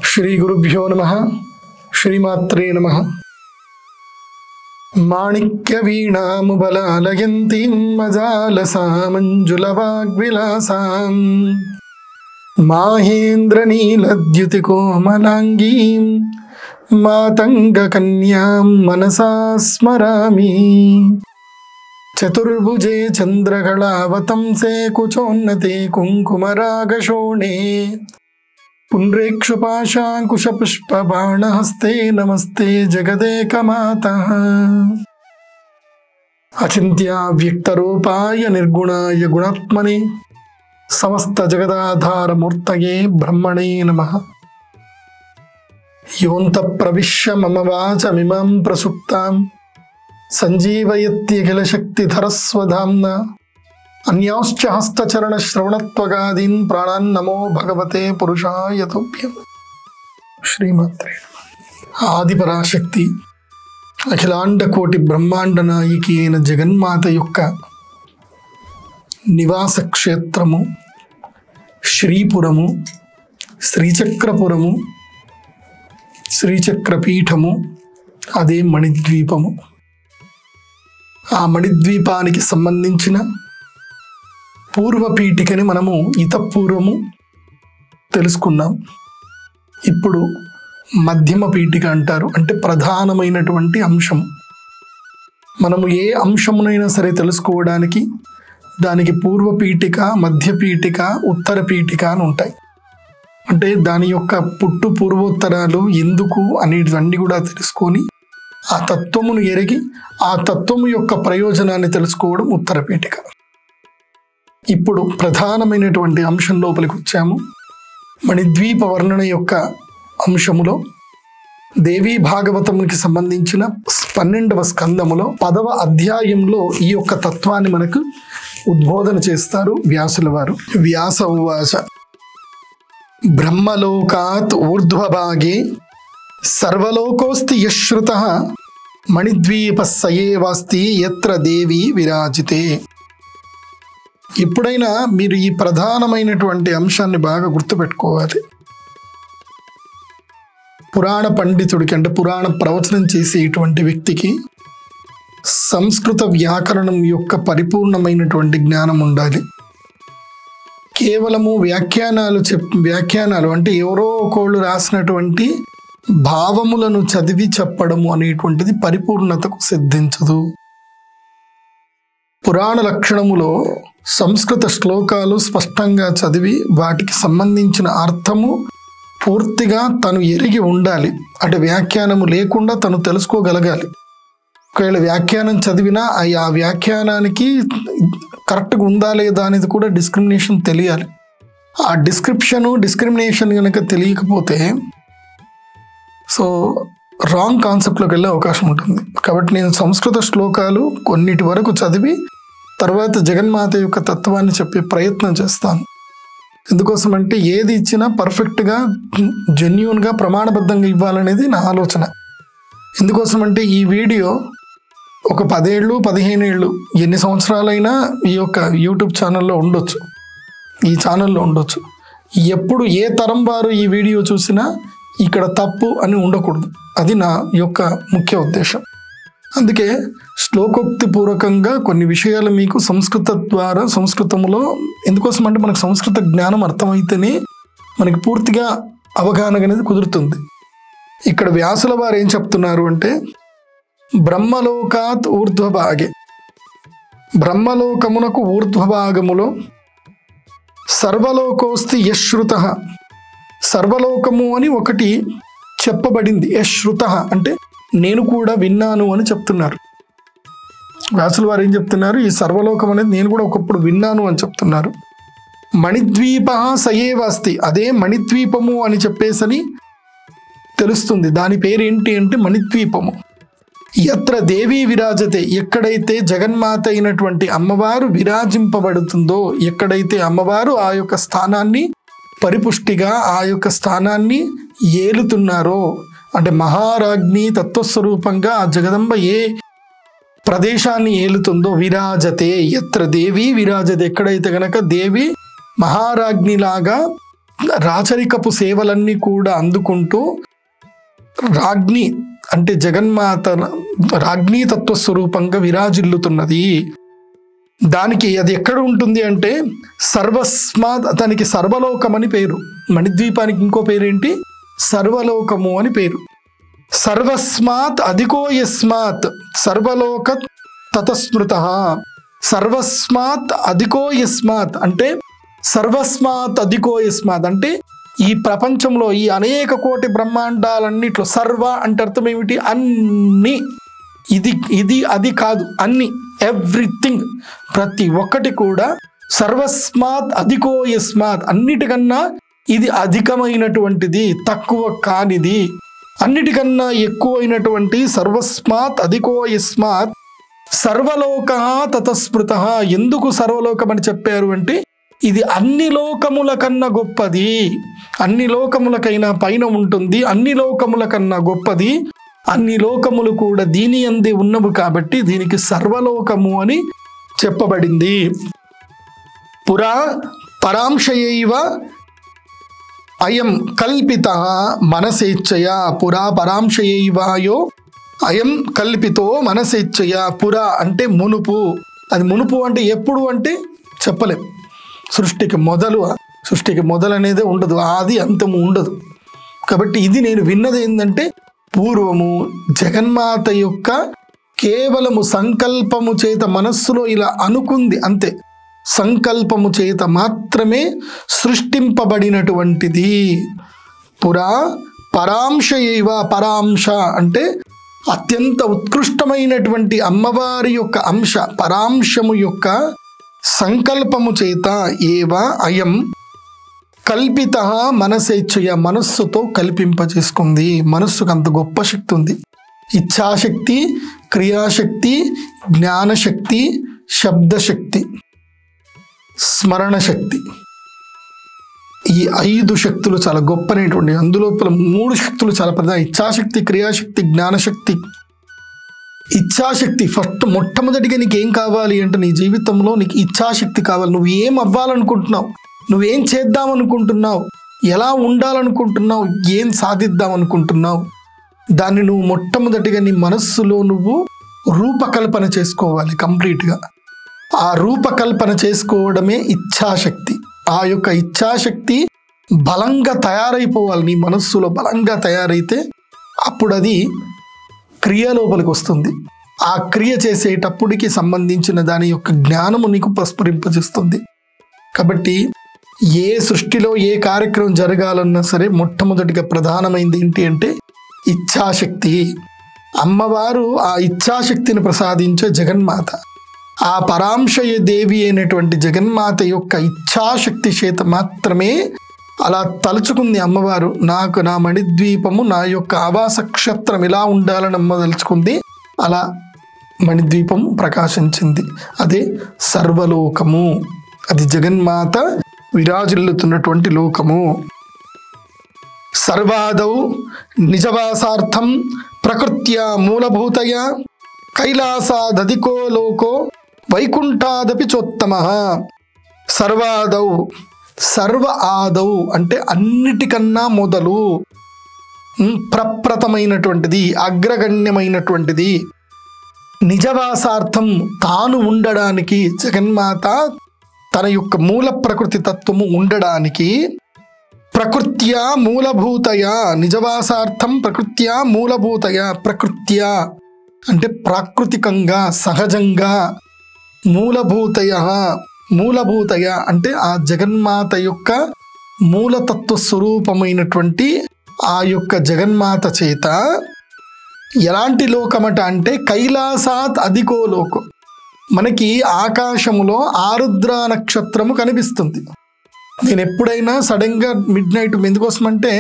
శ్రీ గురుభ్యో నమః. శ్రీమాత్రే నమః. మాణిక్య వీణాముబలాలయంతీం మజాలసామంజులవాగ్విలాసాం మాహేంద్రనీలద్యుతి కోమలాంగీం మాతంగకన్యాం మనసా స్మరామి. చతుర్భుజే చంద్రకళావతంసే కుచోన్నతే కుంకుమరాగశోణే పుండ్రేక్షుపాశాంకుశపుష్పబాణహస్తే నమస్తే జగదేకమాతః. అచింత్యావ్యక్తరూపాయ నిర్గుణాయ గుణాత్మనే సమస్త జగదాధారమూర్తయే బ్రహ్మణే నమః. యోంతః ప్రవిశ్య మమ వాచమిమాం ప్రసుప్తాం సంజీవయత్యఖిల శక్తిధరస్వధామ్నా అన్యాశ్చ హస్తచరణ శ్రవణత్వగాదీన్ ప్రాణాన్ నమో భగవతే పురుషాయ తుభ్యం. శ్రీమాత్రే. ఆదిపరాశక్తి అఖిలాండ కోటి బ్రహ్మాండ నాయకి అయిన జగన్మాత యొక్క నివాస క్షేత్రము శ్రీపురము, శ్రీచక్రపురము, శ్రీచక్రపీఠము, అదే మణిద్వీపము. ఆ మణిద్వీపానికి సంబంధించిన పూర్వపీఠికని మనము ఇతపూర్వము తెలుసుకున్నాం. ఇప్పుడు మధ్యమ పీఠిక అంటారు, అంటే ప్రధానమైనటువంటి అంశం. మనము ఏ అంశమునైనా సరే తెలుసుకోవడానికి దానికి పూర్వపీఠిక, మధ్యపీఠిక, ఉత్తర పీఠిక అని ఉంటాయి. అంటే దాని యొక్క పుట్టు పూర్వోత్తరాలు ఎందుకు అనేటివన్నీ కూడా తెలుసుకొని ఆ తత్వమును ఎరిగి ఆ తత్వము యొక్క ప్రయోజనాన్ని తెలుసుకోవడం ఉత్తర పీఠిక. ఇప్పుడు ప్రధానమైనటువంటి అంశం లోపలికి వచ్చాము. మణిద్వీప వర్ణన యొక్క అంశములో దేవీ భాగవతమునికి సంబంధించిన 12వ స్కందములో 10వ అధ్యాయంలో ఈ యొక్క తత్వాన్ని మనకు ఉద్బోధన చేస్తారు వ్యాసుల వారు. వ్యాస ఉవాచ బ్రహ్మలోకాత్ ఊర్ధ్వభాగే సర్వలోకోస్తి యశ్రుతః మణిద్వీపస్సయేవాస్తి యత్ర దేవి విరాజితే. ఎప్పుడైనా మీరు ఈ ప్రధానమైనటువంటి అంశాన్ని బాగా గుర్తుపెట్టుకోవాలి. పురాణ పండితుడికి, అంటే పురాణ ప్రవచనం చేసేటువంటి వ్యక్తికి సంస్కృత వ్యాకరణం యొక్క పరిపూర్ణమైనటువంటి జ్ఞానం ఉండాలి. కేవలము వ్యాఖ్యానాలు అంటే ఎవరో ఒకళ్ళు రాసినటువంటి భావములను చదివి చెప్పడము అనేటువంటిది పరిపూర్ణతకు సిద్ధించదు. పురాణ లక్షణములో సంస్కృత శ్లోకాలు స్పష్టంగా చదివి వాటికి సంబంధించిన అర్థము పూర్తిగా తను ఎరిగి ఉండాలి. అంటే వ్యాఖ్యానము లేకుండా తను తెలుసుకోగలగాలి. ఒకవేళ వ్యాఖ్యానం చదివినా ఆ వ్యాఖ్యానానికి కరెక్ట్గా ఉందా లేదా అనేది కూడా డిస్క్రిమినేషన్ తెలియాలి. ఆ డిస్క్రిమినేషన్ కనుక తెలియకపోతే సో రాంగ్ కాన్సెప్ట్లోకి వెళ్ళే అవకాశం ఉంటుంది. కాబట్టి నేను సంస్కృత శ్లోకాలు కొన్నిటి వరకు చదివి తర్వాత జగన్మాత యొక్క తత్వాన్ని చెప్పే ప్రయత్నం చేస్తాను. ఎందుకోసం అంటే ఏది ఇచ్చినా పర్ఫెక్ట్గా జెన్యూన్గా ప్రమాణబద్ధంగా ఇవ్వాలనేది నా ఆలోచన. ఎందుకోసం అంటే ఈ వీడియో ఒక 10 ఏళ్ళు 15 ఏళ్ళు ఎన్ని సంవత్సరాలైనా ఈ యొక్క యూట్యూబ్ ఛానల్లో ఉండొచ్చు, ఈ ఛానల్లో ఉండొచ్చు. ఎప్పుడు ఏ తరం వారు ఈ వీడియో చూసినా ఇక్కడ తప్పు అని ఉండకూడదు. అది నా యొక్క ముఖ్య ఉద్దేశం. అందుకే శ్లోకోక్తి పూర్వకంగా కొన్ని విషయాలు మీకు సంస్కృతములో ఎందుకోసం అంటే మనకు సంస్కృత జ్ఞానం అర్థమైతేనే మనకి పూర్తిగా అవగాహన అనేది కుదురుతుంది. ఇక్కడ వ్యాసుల వారు ఏం చెప్తున్నారు అంటే బ్రహ్మలోకాత్ ఊర్ధ్వభాగే, బ్రహ్మలోకమునకు ఊర్ధ్వభాగములో సర్వలోకోస్తి యశ్రుతః, సర్వలోకము అని ఒకటి చెప్పబడింది. యశ్రుతః అంటే నేను కూడా విన్నాను అని చెప్తున్నారు. వ్యాసుల వారు ఏం చెప్తున్నారు, ఈ సర్వలోకం అనేది నేను కూడా ఒకప్పుడు విన్నాను అని చెప్తున్నారు. మణిద్వీప సయేవాస్తి, అదే మణిద్వీపము అని చెప్పేసని తెలుస్తుంది. దాని పేరేంటి అంటే మణిద్వీపము. యత్ర దేవీ విరాజతే, ఎక్కడైతే జగన్మాత అయినటువంటి అమ్మవారు విరాజింపబడుతుందో, ఎక్కడైతే అమ్మవారు ఆ యొక్క స్థానాన్ని పరిపుష్టిగా ఆ యొక్క స్థానాన్ని ఏలుతున్నారో, అంటే మహారాజ్ఞి తత్వస్వరూపంగా ఆ జగదంబ ఏ ప్రదేశాన్ని ఏలుతుందో విరాజతే, యత్ర దేవి విరాజతే, ఎక్కడైతే గనక దేవి మహారాజ్ఞిలాగా రాచరికపు సేవలన్నీ కూడా అందుకుంటూ రాజ్ఞి అంటే జగన్మాత రాజ్ఞీ తత్వ స్వరూపంగా విరాజిల్లుతున్నది. దానికి అది ఎక్కడ ఉంటుంది అంటే సర్వస్మాత్, దానికి సర్వలోకం అని పేరు. మణిద్వీపానికి ఇంకో పేరేంటి? సర్వలోకము అని పేరు. సర్వస్మాత్ అధికో యస్మాత్ సర్వలోక తతస్మృత. సర్వస్మాత్ అధికో యస్మాత్ అంటే సర్వస్మాత్ అధికో యస్మాత్ అంటే ఈ ప్రపంచంలో ఈ అనేక కోటి బ్రహ్మాండాలన్నిట్లో సర్వ అంటే అర్థం ఏమిటి? అన్ని. ఇది అది కాదు, అన్ని, ఎవ్రీథింగ్, ప్రతి ఒక్కటి కూడా సర్వస్మాత్ అధికో యస్మాత్, అన్నిటికన్నా ఇది అధికమైనటువంటిది, తక్కువ కానిది, అన్నిటికన్నా ఎక్కువైనటువంటి సర్వస్మాత్ అధికో యస్మాత్ సర్వలోక తతస్మృత. ఎందుకు సర్వలోకం అని చెప్పారు అంటే ఇది అన్ని లోకముల కన్నా గొప్పది, అన్ని లోకములకైనా పైన ఉంటుంది, అన్ని లోకముల కన్నా గొప్పది, అన్ని లోకములు కూడా దీని అందే ఉన్నవి కాబట్టి దీనికి సర్వలోకము అని చెప్పబడింది. పురా పరాంశయైవ అయం కల్పిత మనసేచ్ఛయ. పురా పరాంశయైవాయో అయం కల్పితో మనసేచ్ఛయ. పురా అంటే మునుపు. అది మునుపు అంటే ఎప్పుడు అంటే చెప్పలేం. సృష్టికి మొదలు అనేదే ఉండదు, ఆది అంతము ఉండదు. కాబట్టి ఇది నేను విన్నది ఏంటంటే పూర్వము జగన్మాత యొక్క కేవలము సంకల్పము చేత మనస్సులో ఇలా అనుకుంది అంతే, సంకల్పము చేత మాత్రమే సృష్టింపబడినటువంటిది. పురా పరాంశయైవ, పరాంశ అంటే అత్యంత ఉత్కృష్టమైనటువంటి అమ్మవారి యొక్క అంశ, పరాంశము యొక్క సంకల్పము చేత ఏవ అయం కల్పిత మనసేచ్ఛయ, మనస్సుతో కల్పింపజేసుకుంది. మనస్సుకు అంత గొప్ప శక్తి ఉంది. ఇచ్ఛాశక్తి, క్రియాశక్తి, జ్ఞానశక్తి, శబ్దశక్తి, స్మరణ శక్తి, ఈ 5 శక్తులు చాలా గొప్పనేటువంటి. అందులో 3 శక్తులు చాలా పెద్ద. ఇచ్ఛాశక్తి, క్రియాశక్తి, జ్ఞానశక్తి. ఇచ్ఛాశక్తి ఫస్ట్, మొట్టమొదటిగా నీకు ఏం కావాలి అంటే నీ జీవితంలో నీకు ఇచ్ఛాశక్తి కావాలి. నువ్వు ఏం అవ్వాలనుకుంటున్నావు, నువ్వేం చేద్దామనుకుంటున్నావు, ఎలా ఉండాలనుకుంటున్నావు, ఏం సాధిద్దామనుకుంటున్నావు, దాన్ని నువ్వు మొట్టమొదటిగా నీ మనస్సులో నువ్వు రూపకల్పన చేసుకోవాలి కంప్లీట్గా. ఆ రూపకల్పన చేసుకోవడమే ఇచ్ఛాశక్తి. ఆ యొక్క ఇచ్ఛాశక్తి బలంగా తయారైపోవాలి, నీ మనస్సులో బలంగా తయారైతే అప్పుడు అది క్రియ లోపలికి వస్తుంది. ఆ క్రియ చేసేటప్పటికి సంబంధించిన దాని యొక్క జ్ఞానము నీకు ప్రస్ఫురింపజేస్తుంది. కాబట్టి ఏ సృష్టిలో ఏ కార్యక్రమం జరగాలన్నా సరే మొట్టమొదటిగా ప్రధానమైంది ఏంటి అంటే ఇచ్ఛాశక్తి. అమ్మవారు ఆ ఇచ్ఛాశక్తిని ప్రసాదించే జగన్మాత. ఆ పరాంశయ దేవి అయినటువంటి జగన్మాత యొక్క ఇచ్ఛాశక్తి చేత మాత్రమే అలా తలుచుకుంది అమ్మవారు. నాకు నా మణిద్వీపము, నా యొక్క ఆవాస క్షేత్రం ఇలా ఉండాలని అమ్మ తలుచుకుంది. అలా మణిద్వీపం ప్రకాశించింది. అదే సర్వలోకము, అది జగన్మాత విరాజిల్లుతున్నటువంటి లోకము. సర్వాదౌ నిజవాసార్థం ప్రకృత్యా మూలభూతయ కైలాసాదధికో లోకో వైకుంఠాదపి చోత్తమః. సర్వాదౌ, సర్వ ఆదౌ అంటే అన్నిటికన్నా మొదలు, ప్రప్రథమైనటువంటిది, అగ్రగణ్యమైనటువంటిది. నిజవాసార్థం తాను ఉండడానికి, జగన్మాత తన యొక్క మూల ప్రకృతి తత్వము ఉండడానికి, ప్రకృత్యా మూలభూతయ, నిజవాసార్థం ప్రకృత్యా మూలభూతయ. ప్రకృత్యా అంటే ప్రాకృతికంగా, సహజంగా, మూలభూతయ, మూలభూతయ అంటే ఆ జగన్మాత యొక్క మూలతత్వ స్వరూపమైనటువంటి ఆ యొక్క జగన్మాత చేత ఎలాంటి లోకమట అంటే కైలాసాత్ అధికో లోకం. మనకి ఆకాశములో ఆరుద్ర నక్షత్రము కనిపిస్తుంది. నేను ఎప్పుడైనా సడన్గా మిడ్ నైట్ ఎందుకోసమంటే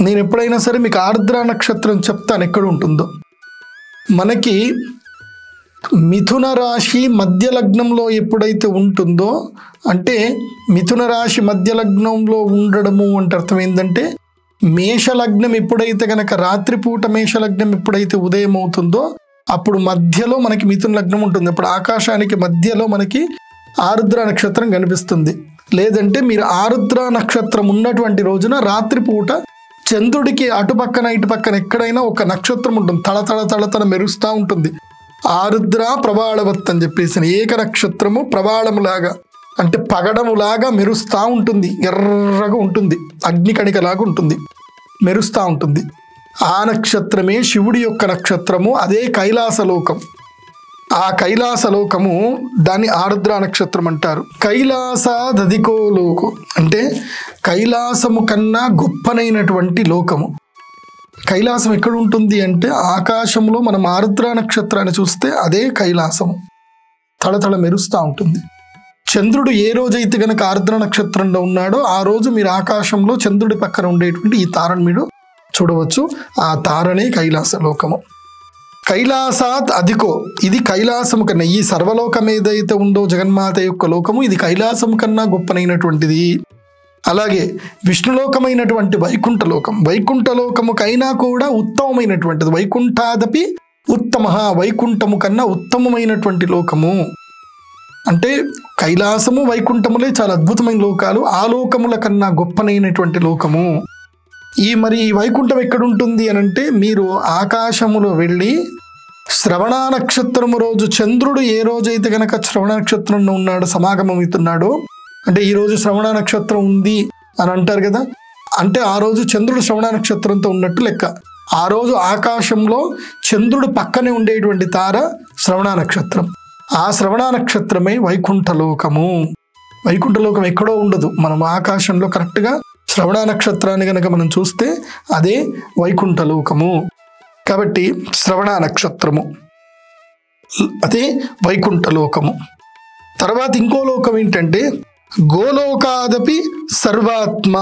నేను ఎప్పుడైనా సరే మీకు ఆరుద్ర నక్షత్రం చెప్తాను ఎక్కడ ఉంటుందో. మనకి మిథున రాశి మధ్య లగ్నంలో ఎప్పుడైతే ఉంటుందో, అంటే మిథున రాశి మధ్య లగ్నంలో ఉండడము అంటే అర్థం ఏంటంటే మేషలగ్నం ఎప్పుడైతే కనుక రాత్రిపూట మేషలగ్నం ఎప్పుడైతే ఉదయం అవుతుందో అప్పుడు మధ్యలో మనకి మిథున లగ్నం ఉంటుంది. అప్పుడు ఆకాశానికి మధ్యలో మనకి ఆరుద్ర నక్షత్రం కనిపిస్తుంది. లేదంటే మీరు ఆరుద్ర నక్షత్రం ఉన్నటువంటి రోజున రాత్రిపూట చంద్రుడికి అటుపక్కన ఇటుపక్కన ఎక్కడైనా ఒక నక్షత్రం ఉంటుంది, తళతళ మెరుస్తూ ఉంటుంది. ఆరుద్ర ప్రవాళవత్ అని చెప్పేసి ఏక నక్షత్రము ప్రవాళములాగా అంటే పగడములాగా మెరుస్తూ ఉంటుంది, ఎర్రగా ఉంటుంది, అగ్నికణికలాగా ఉంటుంది, మెరుస్తూ ఉంటుంది. ఆ నక్షత్రమే శివుడి యొక్క నక్షత్రము, అదే కైలాసలోకం. ఆ కైలాసలోకము దాన్ని ఆరుద్ర నక్షత్రం అంటారు. కైలాసాదధికో లోకు అంటే కైలాసము కన్నా గొప్పనైనటువంటి లోకము. కైలాసం ఎక్కడ ఉంటుంది అంటే ఆకాశంలో మనం ఆరుద్ర నక్షత్రాన్ని చూస్తే అదే కైలాసము, తళతళ మెరుస్తూ ఉంటుంది. చంద్రుడు ఏ రోజైతే గనక ఆరుద్ర నక్షత్రంలో ఉన్నాడో ఆ రోజు మీరు ఆకాశంలో చంద్రుడి పక్కన ఉండేటువంటి ఈ తారను మీరు చూడవచ్చు. ఆ తారనే కైలాస లోకము. కైలాసాత్ అధికో, ఇది కైలాసము కన్నా, ఈ సర్వలోకం ఏదైతే ఉందో జగన్మాత యొక్క లోకము, ఇది కైలాసం కన్నా గొప్పనైనటువంటిది. అలాగే విష్ణులోకమైనటువంటి వైకుంఠలోకం, వైకుంఠలోకముకైనా కూడా ఉత్తమమైనటువంటిది. వైకుంఠాదపి ఉత్తమ, వైకుంఠము కన్నా ఉత్తమమైనటువంటి లోకము. అంటే కైలాసము వైకుంఠములే చాలా అద్భుతమైన లోకాలు, ఆ లోకముల కన్నా గొప్పనైనటువంటి లోకము. ఈ వైకుంఠం ఎక్కడుంటుంది అని అంటే మీరు ఆకాశములో వెళ్ళి శ్రవణ నక్షత్రము రోజు చంద్రుడు ఏ రోజైతే గనక శ్రవణ నక్షత్రంలో ఉన్నాడో సమాగమం అవుతున్నాడో, అంటే ఈరోజు శ్రవణ నక్షత్రం ఉంది అని అంటారు కదా, అంటే ఆ రోజు చంద్రుడు శ్రవణ నక్షత్రంతో ఉన్నట్టు లెక్క. ఆ రోజు ఆకాశంలో చంద్రుడు పక్కనే ఉండేటువంటి తార శ్రవణ నక్షత్రం. ఆ శ్రవణ నక్షత్రమే వైకుంఠలోకము. వైకుంఠలోకం ఎక్కడో ఉండదు, మనం ఆకాశంలో కరెక్ట్గా శ్రవణ నక్షత్రాన్ని కనుక మనం చూస్తే అదే వైకుంఠలోకము. కాబట్టి శ్రవణ నక్షత్రము అదే వైకుంఠలోకము. తర్వాత ఇంకో లోకం ఏంటంటే గోలోకాదపి సర్వాత్మ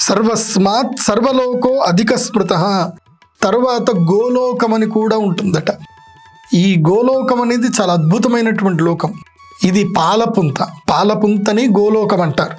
సర్వస్మాత్ సర్వలోకో అధిక స్మృత. తర్వాత గోలోకం అని కూడా ఉంటుందట. ఈ గోలోకం అనేది చాలా అద్భుతమైనటువంటి లోకం. ఇది పాలపుంతని గోలోకం అంటారు.